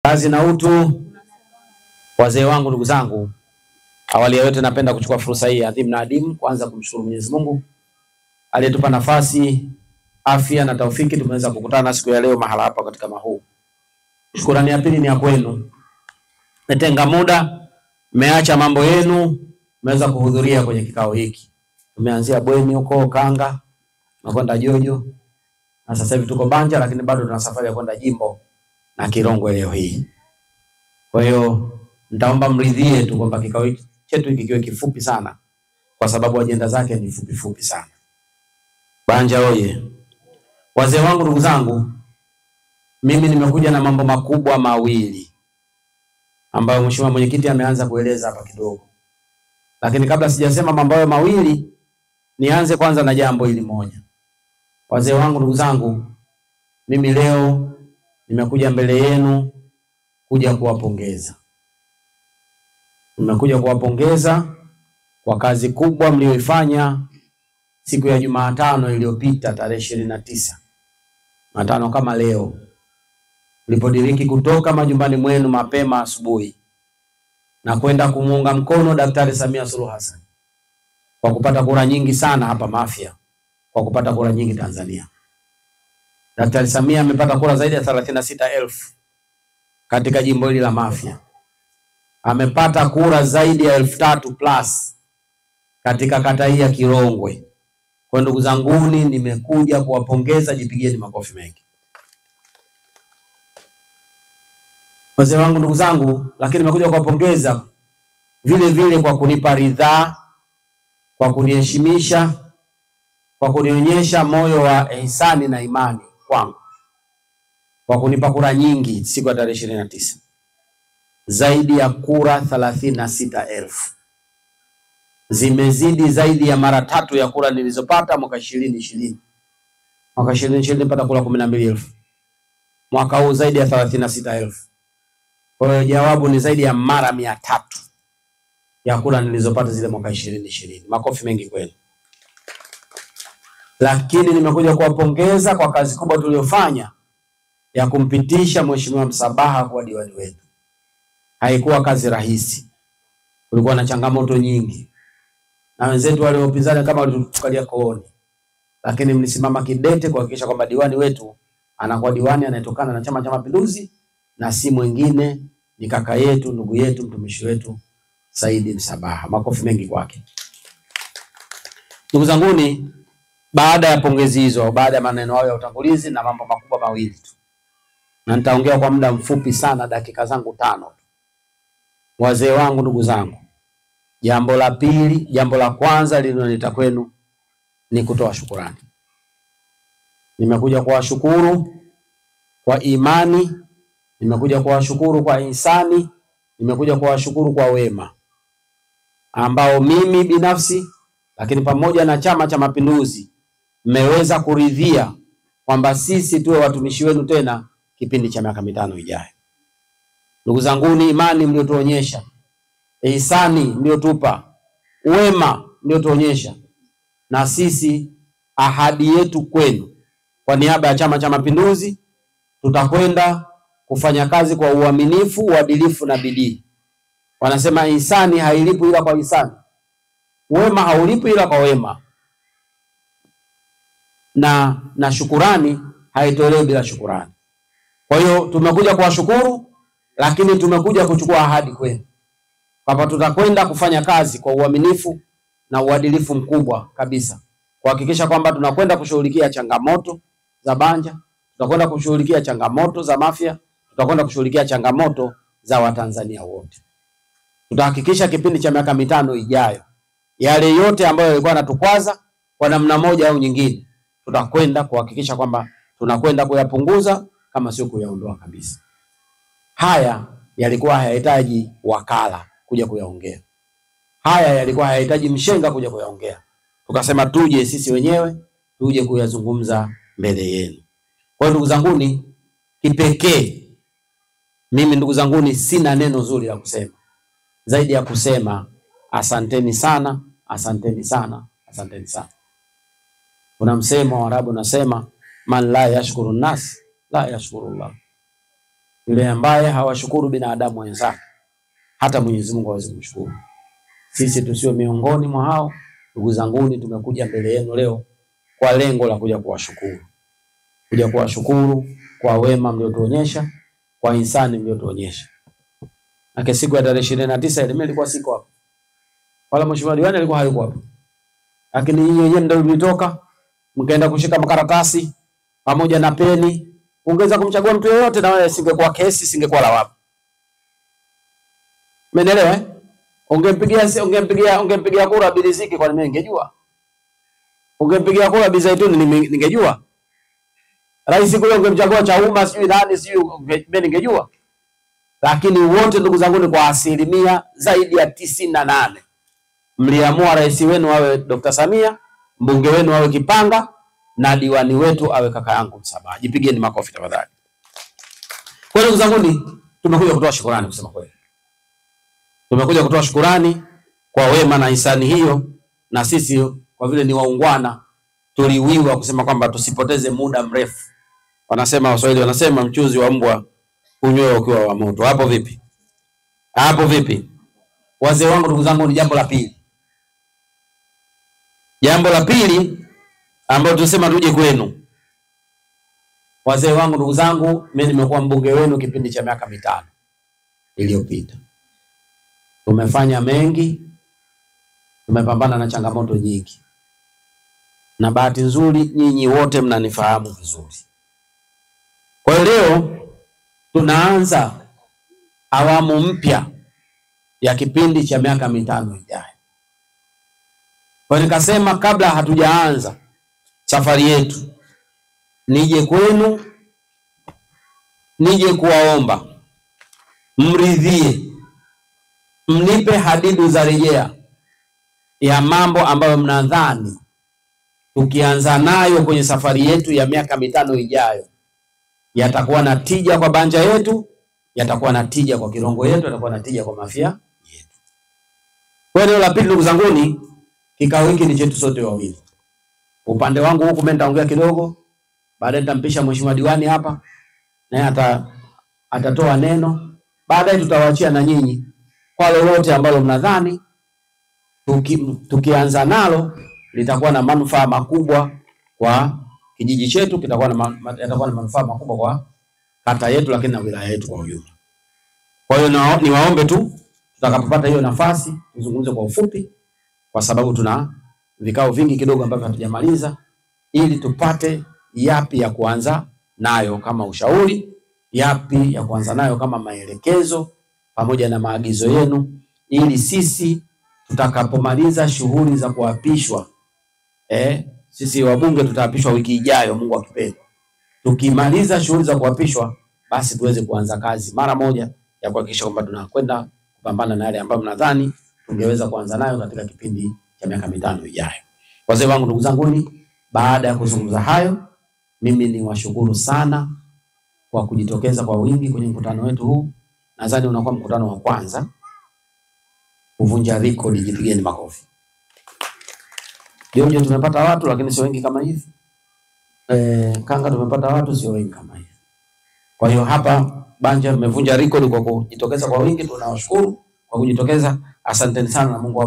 Kazi na utu. Wazee wangu, ndugu zangu, awali ya yote napenda kuchukua fursa hii adhimu na adimu kwanza kumshukuru Mwenyezi Mungu aliyetupa nafasi, afya na taufiki tumeweza kukutana siku ya leo mahala hapa katika mahuu. Shukrani ya pili ni ya kwenu. Metenga muda, mmeacha mambo yenu, mmeweza kuhudhuria kwenye kikao hiki. Tumeanzia Bweni huko Kanga, tunakwenda Jojo, na sasa hivi tuko Banja, lakini bado tuna safari ya kwenda Jimbo na Kirongwe leo hii. Kwa hiyo nitaomba mridhie tu kwamba kikao chetu hiki kiwe kifupi sana kwa sababu ajenda zake ni fupi sana. Banja oye. Wazee wangu, ndugu zangu, mimi nimekuja na mambo makubwa mawili ambayo mheshimiwa mwenyekiti ameanza kueleza hapa kidogo. Lakini kabla sijasema mambo hayo mawili, nianze kwanza na jambo hili moja. Wazee wangu, ndugu zangu, mimi leo nimekuja mbele yenu kuja kuwapongeza. Nimekuja kuwapongeza kwa kazi kubwa mlioifanya siku ya Jumatano iliyopita tarehe 29. Jumatano kama leo. Mlipodiriki kutoka majumbani mwenu mapema asubuhi na kwenda kumuunga mkono Daktari Samia Suluhu Hassan kwa kupata kura nyingi sana hapa Mafia, kwa kupata kura nyingi Tanzania. Daktari Samia amepata kura zaidi ya 36,000 katika jimbo hili la Mafia. Amepata kura zaidi ya 3,000 plus katika kata hii ya Kirongwe. Kwa ndugu zanguni, nimekuja kuwapongeza, jipigieni makofi mengi. Wazee wangu, ndugu zangu, lakini nimekuja kuwapongeza vile vile kwa kunipa ridhaa, kwa kuniheshimisha, kwa kunionyesha moyo wa ihsani na imani kwangu, kwa kunipa kura nyingi siku ya tarehe 29. Zaidi ya kura 36,000. Zimezidi zaidi ya mara 3 ya kura nilizopata mwaka 2020. Mwaka 2020 nilipata kura 12,000. Mwaka huu zaidi ya 36,000. Kwa hiyo jawabu ni zaidi ya mara 300 ya kura nilizopata zile mwaka 2020. Makofi mengi kwenu. Lakini nimekuja kuwapongeza kwa kazi kubwa tuliyofanya ya kumpitisha Mheshimiwa Msabaha kwa diwani wetu. Haikuwa kazi rahisi. Kulikuwa na changamoto nyingi. Na wenzetu wale upinzani kama walitukalia kooni. Lakini mlisimama kidete kuhakikisha kwamba diwani wetu anakuwa diwani anayetokana na Chama cha Mapinduzi na si mwingine, ni kaka yetu, ndugu yetu, mtumishi wetu Saidi Msabaha. Makofi mengi kwake. Ndugu zanguni, baada ya pongezi hizo, baada ya maneno hayo ya utangulizi, na mambo makubwa mawili tu. Na nitaongea kwa muda mfupi sana, dakika zangu 5. Wazee wangu, ndugu zangu, jambo la kwanza lililonileta kwenu ni kutoa shukrani. Nimekuja kuwashukuru kwa imani, nimekuja kuwashukuru kwa ihsani, nimekuja kuwashukuru kwa wema ambao mimi binafsi lakini pamoja na Chama cha Mapinduzi mmeweza kuridhia kwamba sisi tuwe watumishi wenu tena kipindi cha miaka 5 ijayo. Ndugu zangu, ni imani mliotuonyesha, ihsani mliotupa, wema mliotuonyesha, na sisi ahadi yetu kwenu kwa niaba ya Chama cha Mapinduzi, tutakwenda kufanya kazi kwa uaminifu, uadilifu na bidii. Wanasema ihsani hailipi ila kwa ihsani, wema haulipi ila kwa wema, na shukurani haitolewi bila shukurani. Kwa hiyo tumekuja kuwashukuru, lakini tumekuja kuchukua ahadi kwenu kwamba tutakwenda kufanya kazi kwa uaminifu na uadilifu mkubwa kabisa, kuhakikisha kwamba tunakwenda kushughulikia changamoto za Banja, tutakwenda kushughulikia changamoto za Mafia, tutakwenda kushughulikia changamoto za Watanzania wote. Tutahakikisha kipindi cha miaka 5 ijayo, yale yote ambayo yalikuwa yanatukwaza kwa namna moja au nyingine, tutakwenda kuhakikisha kwamba tunakwenda kuyapunguza kama sio kuyaondoa kabisa. Haya yalikuwa hayahitaji wakala kuja kuyaongea. Haya yalikuwa hayahitaji mshenga kuja kuyaongea. Tukasema tuje sisi wenyewe, tuje kuyazungumza mbele yenu. Kwa hiyo ndugu zanguni, kipekee mimi ndugu zanguni sina neno zuri la kusema zaidi ya kusema asanteni sana, asanteni sana, asanteni sana. Kuna msemo wa Arabu unasema man la yashkuru nas la yashkuru Allah. Yule ambaye hawashukuru binadamu wenzake, hata Mwenyezi Mungu hawezi kumshukuru. Sisi tusio miongoni mwa hao. Ndugu zanguni, tumekuja mbele yenu leo kwa lengo la kuja kuwashukuru. Kuja kuwashukuru kwa wema mliotuonyesha, kwa ihsani mliotuonyesha. Na siku ya tarehe 29 ile nilikuwa siko hapo. Wala mheshimiwa diwani alikuwa hayuko hapo. Lakini nyinyi wenyewe ndio mlitoka, mkaenda kushika makaratasi pamoja na peni. Ungeweza kumchagua mtu yeyote na wewe singekuwa kesi, singekuwa lawama. Umeelewa eh? Ungempigia kura Biliziki kwa nini ningejua? Ungempigia kura Bizaituni ningejua? Rais kule ungemchagua Chauma sijui nani sijui mimi ningejua? Lakini wote ndugu zangu ni kwa asilimia zaidi ya 98 mliamua rais wenu awe Dr. Samia, mbunge wenu awe Kipanga na diwani wetu awe kaka yangu Msabaha. Jipigeni makofi tafadhali. Kwa ndugu zangu, tumekuja kutoa shukrani kusema kweli. Tumekuja kutoa shukrani kwa wema na ihsani hiyo, na sisi kwa vile ni waungwana tuliwiwa kusema kwamba tusipoteze muda mrefu. Wanasema Waswahili wanasema mchuzi wa mbwa unywe ukiwa wa moto. Hapo vipi? Hapo vipi? Wazee wangu ndugu zangu, ni jambo la pili. Jambo la pili ambalo tunasema tuje kwenu. Wazee wangu ndugu zangu, mimi nimekuwa mbunge wenu kipindi cha miaka 5 iliyopita. Tumefanya mengi, tumepambana na changamoto nyingi. Na bahati nzuri nyinyi wote mnanifahamu vizuri. Kwa hiyo leo tunaanza awamu mpya ya kipindi cha miaka 5 ijayo. Kwa hiyo nikasema kabla hatujaanza safari yetu, nije kwenu, nije kuwaomba mridhie, mnipe hadidu za rejea ya mambo ambayo mnadhani tukianza nayo kwenye safari yetu ya miaka 5 ijayo yatakuwa na tija kwa Banja yetu, yatakuwa na tija kwa Kirongo yetu, yatakuwa na tija kwa Mafia yetu. Kwa hiyo la pili ndugu zanguni, kikao hiki ni chetu sote wawili. Upande wangu huku mimi nitaongea kidogo, baadaye nitampisha mheshimiwa diwani hapa naye atatoa neno, baadaye tutawaachia na nyinyi kwa lolote ambalo mnadhani tukianza nalo litakuwa na manufaa makubwa kwa kijiji chetu, yatakuwa na manufaa makubwa kwa kata yetu, lakini na wilaya yetu kwa ujumla. Kwa hiyo niwaombe tu tutakapopata hiyo nafasi tuzungumze kwa ufupi, kwa sababu tuna vikao vingi kidogo ambavyo hatujamaliza, ili tupate yapi ya kuanza nayo kama ushauri, yapi ya kuanza nayo kama maelekezo pamoja na maagizo yenu, ili sisi tutakapomaliza shughuli za kuapishwa, sisi wabunge tutaapishwa wiki ijayo Mungu akipenda. Tukimaliza shughuli za kuapishwa, basi tuweze kuanza kazi mara moja ya kuhakikisha kwamba tunakwenda kupambana na yale ambayo mnadhani tungeweza kuanza nayo katika kipindi cha miaka 5 ijayo. Wazee wangu ndugu zangu, baada ya kuzungumza hayo, mimi ni washukuru sana kwa kujitokeza kwa wingi kwenye mkutano wetu huu. Nadhani unakuwa mkutano wa kwanza kuvunja rekodi, jipigeni makofi. Ndio tumepata watu lakini sio wengi kama hivi. Kanga tumepata watu sio wengi kama hivi. Kwa hiyo hapa Banja mmevunja rekodi kwa kujitokeza kwa wingi, tunawashukuru kwa kujitokeza. Asanteni sana na Mungu